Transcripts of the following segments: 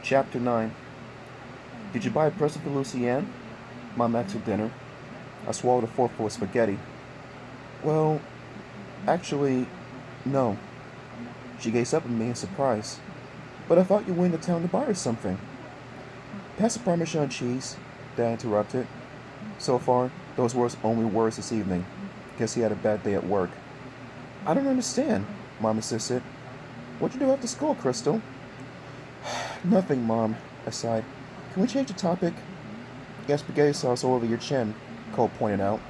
Chapter 9. Did you buy a present for Lucienne? Mom asked for dinner. I swallowed a forkful of spaghetti. Well, actually, no. She gazed up at me in surprise. But I thought you went to town to buy her something. Pass the Parmesan cheese, Dad interrupted. So far, those were his only words this evening. Guess he had a bad day at work. I don't understand, Mom insisted. What'd you do after school, Crystal? Nothing, Mom, I sighed. Can we change the topic? You got spaghetti sauce all over your chin, Cole pointed out.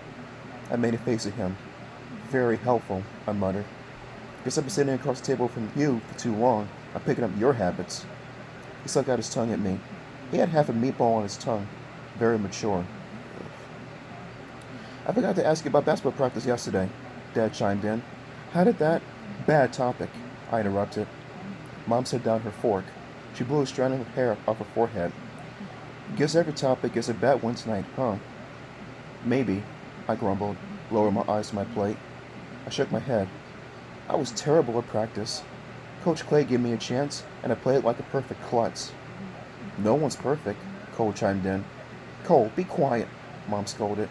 I made a face at him. Very helpful, I muttered. Guess I've been sitting across the table from you for too long. I'm picking up your habits. He stuck out his tongue at me. He had half a meatball on his tongue. Very mature. I forgot to ask you about basketball practice yesterday, Dad chimed in. How did that? Bad topic, I interrupted. Mom set down her fork. She blew a strand of hair off her forehead. Guess every topic is a bad one tonight, huh? Maybe, I grumbled, lowering my eyes to my plate. I shook my head. I was terrible at practice. Coach Clay gave me a chance, and I played like a perfect klutz. No one's perfect, Cole chimed in. Cole, be quiet, Mom scolded.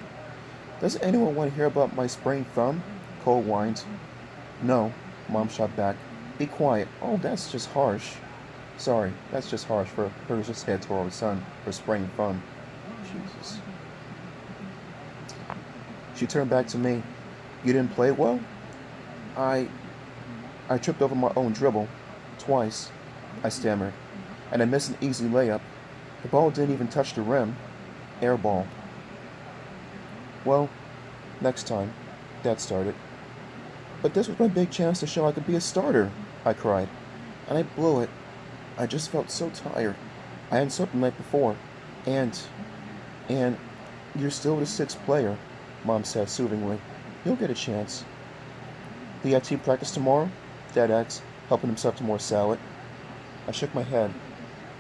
Does anyone want to hear about my sprained thumb? Cole whined. No, Mom shot back. Be quiet. Oh, that's just harsh. Sorry, that's just harsh for her to just head toward her son for sprained thumb. Jesus. She turned back to me. You didn't play well? I tripped over my own dribble. Twice, I stammered. And I missed an easy layup. The ball didn't even touch the rim. Air ball. Well, next time, Dad started. But this was my big chance to show I could be a starter, I cried. And I blew it. I just felt so tired. I hadn't slept the night before. And you're still the sixth player, Mom said soothingly. You'll get a chance. Do you have team practice tomorrow? Dad asked, helping himself to more salad. I shook my head.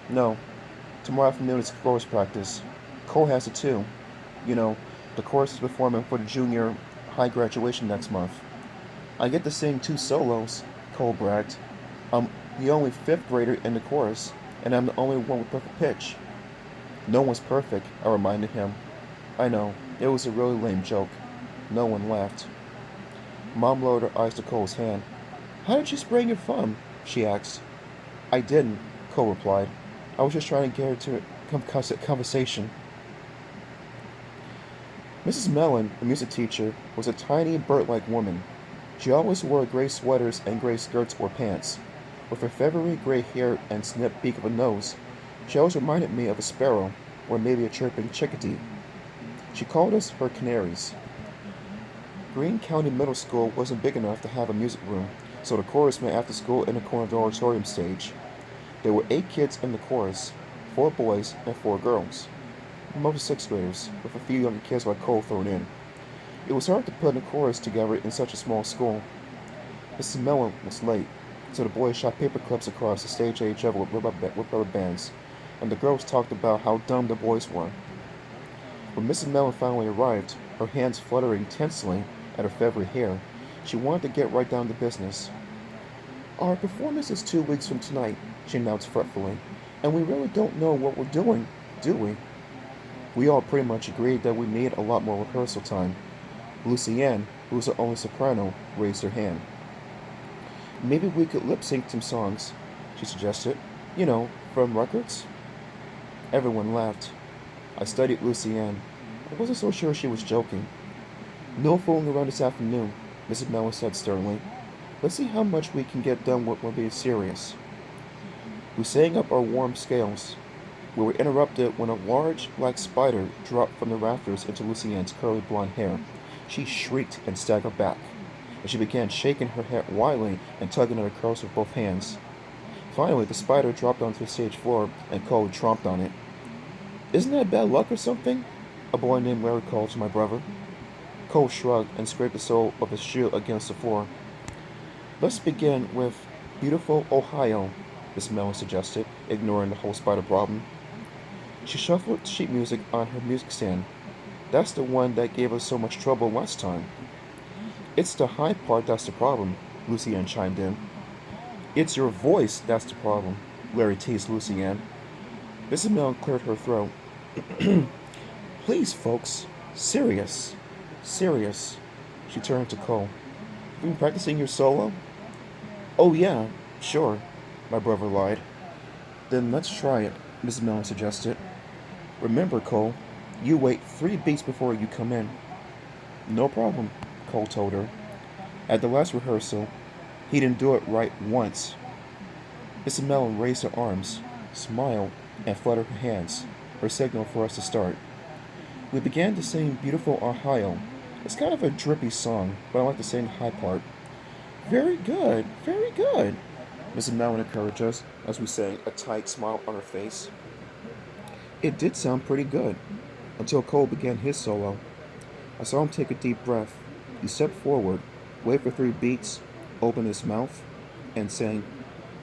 No. Tomorrow afternoon is chorus practice. Cole has it too. You know, the chorus is performing for the junior high graduation next month. I get to sing two solos, Cole bragged. I'm the only fifth grader in the chorus, and I'm the only one with perfect pitch. No one's perfect, I reminded him. I know, it was a really lame joke. No one laughed. Mom lowered her eyes to Cole's hand. How did you sprain your thumb? She asked. I didn't, Cole replied. I was just trying to get her to conversation. Mrs. Mellon, the music teacher, was a tiny bird-like woman. She always wore gray sweaters and gray skirts or pants. With her feathery gray hair and snipped beak of a nose, she always reminded me of a sparrow, or maybe a chirping chickadee. She called us her canaries. Greene County Middle School wasn't big enough to have a music room, so the chorus met after school in the corner of the auditorium stage. There were 8 kids in the chorus, 4 boys and 4 girls. Most 6th graders, with a few younger kids like Cole thrown in. It was hard to put a chorus together in such a small school. Mrs. Mellon was late, so the boys shot paper clips across the stage at each other with rubber bands, and the girls talked about how dumb the boys were. When Mrs. Mellon finally arrived, her hands fluttering tensely at her feathery hair, she wanted to get right down to business. Our performance is 2 weeks from tonight, she announced fretfully, and we really don't know what we're doing, do we? We all pretty much agreed that we need a lot more rehearsal time. Lucienne, who was the only soprano, raised her hand. Maybe we could lip-sync some songs, she suggested. You know, from records? Everyone laughed. I studied Lucienne. I wasn't so sure she was joking. No fooling around this afternoon, Mrs. Mellon said sternly. Let's see how much we can get done when we're being serious. We sang up our warm scales. We were interrupted when a large black spider dropped from the rafters into Lucienne's curly blonde hair. She shrieked and staggered back, and she began shaking her head wildly and tugging at her curls with both hands. Finally, the spider dropped onto the stage floor, and Cole tromped on it. Isn't that bad luck or something? A boy named Larry called to my brother. Cole shrugged and scraped the sole of his shoe against the floor. Let's begin with Beautiful Ohio, Miss Mellon suggested, ignoring the whole spider problem. She shuffled sheet music on her music stand. That's the one that gave us so much trouble last time. It's the high part that's the problem, Lucienne chimed in. It's your voice that's the problem, Larry teased Lucienne. Mrs. Mellon cleared her throat. Please, folks. Serious. Serious. She turned to Cole. Have you been practicing your solo? Oh, yeah, sure, my brother lied. Then let's try it, Mrs. Mellon suggested. Remember, Cole, you wait 3 beats before you come in. No problem, Cole told her. At the last rehearsal, he didn't do it right once. Mrs. Mellon raised her arms, smiled, and fluttered her hands, her signal for us to start. We began to sing Beautiful Ohio. It's kind of a drippy song, but I like to sing the high part. Very good, very good, Mrs. Mellon encouraged us as we sang, a tight smile on her face. It did sound pretty good, until Cole began his solo. I saw him take a deep breath. He stepped forward, waited for 3 beats, opened his mouth, and sang,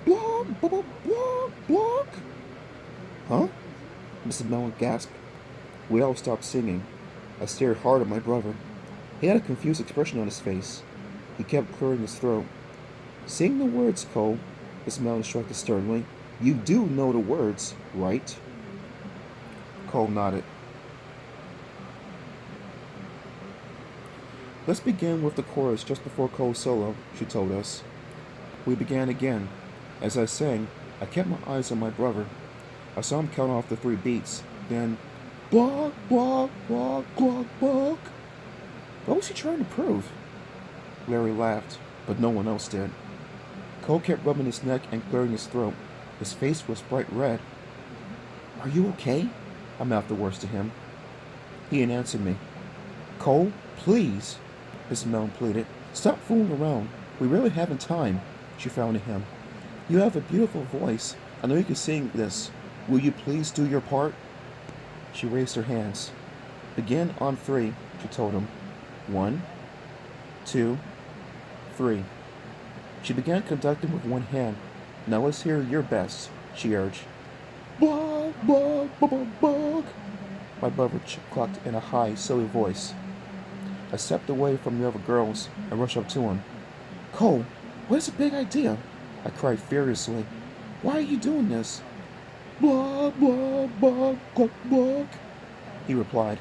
Block, block, block, block. Huh? Mrs. Mellon gasped. We all stopped singing. I stared hard at my brother. He had a confused expression on his face. He kept clearing his throat. Sing the words, Cole, Mrs. Mellon instructed sternly. You do know the words, right? Cole nodded. Let's begin with the chorus just before Cole's solo, she told us. We began again. As I sang, I kept my eyes on my brother. I saw him count off the 3 beats. Then, block, block, block, block, block. What was he trying to prove? Larry laughed, but no one else did. Cole kept rubbing his neck and clearing his throat. His face was bright red. Are you okay? I mouthed the words to him. He didn't answer me. Cole, please, Mrs. Mellon pleaded. Stop fooling around. We really haven't time. She frowned at him. You have a beautiful voice. I know you can sing this. Will you please do your part? She raised her hands. Begin on 3, she told him. 1, 2, 3. She began conducting with one hand. Now let's hear your best, she urged. Blah, blah, blah, blah, blah. My brother clucked in a high, silly voice. I stepped away from the other girls and rushed up to him. Cole, what is the big idea? I cried furiously. Why are you doing this? Blah, blah, blah, cluck, cluck, he replied.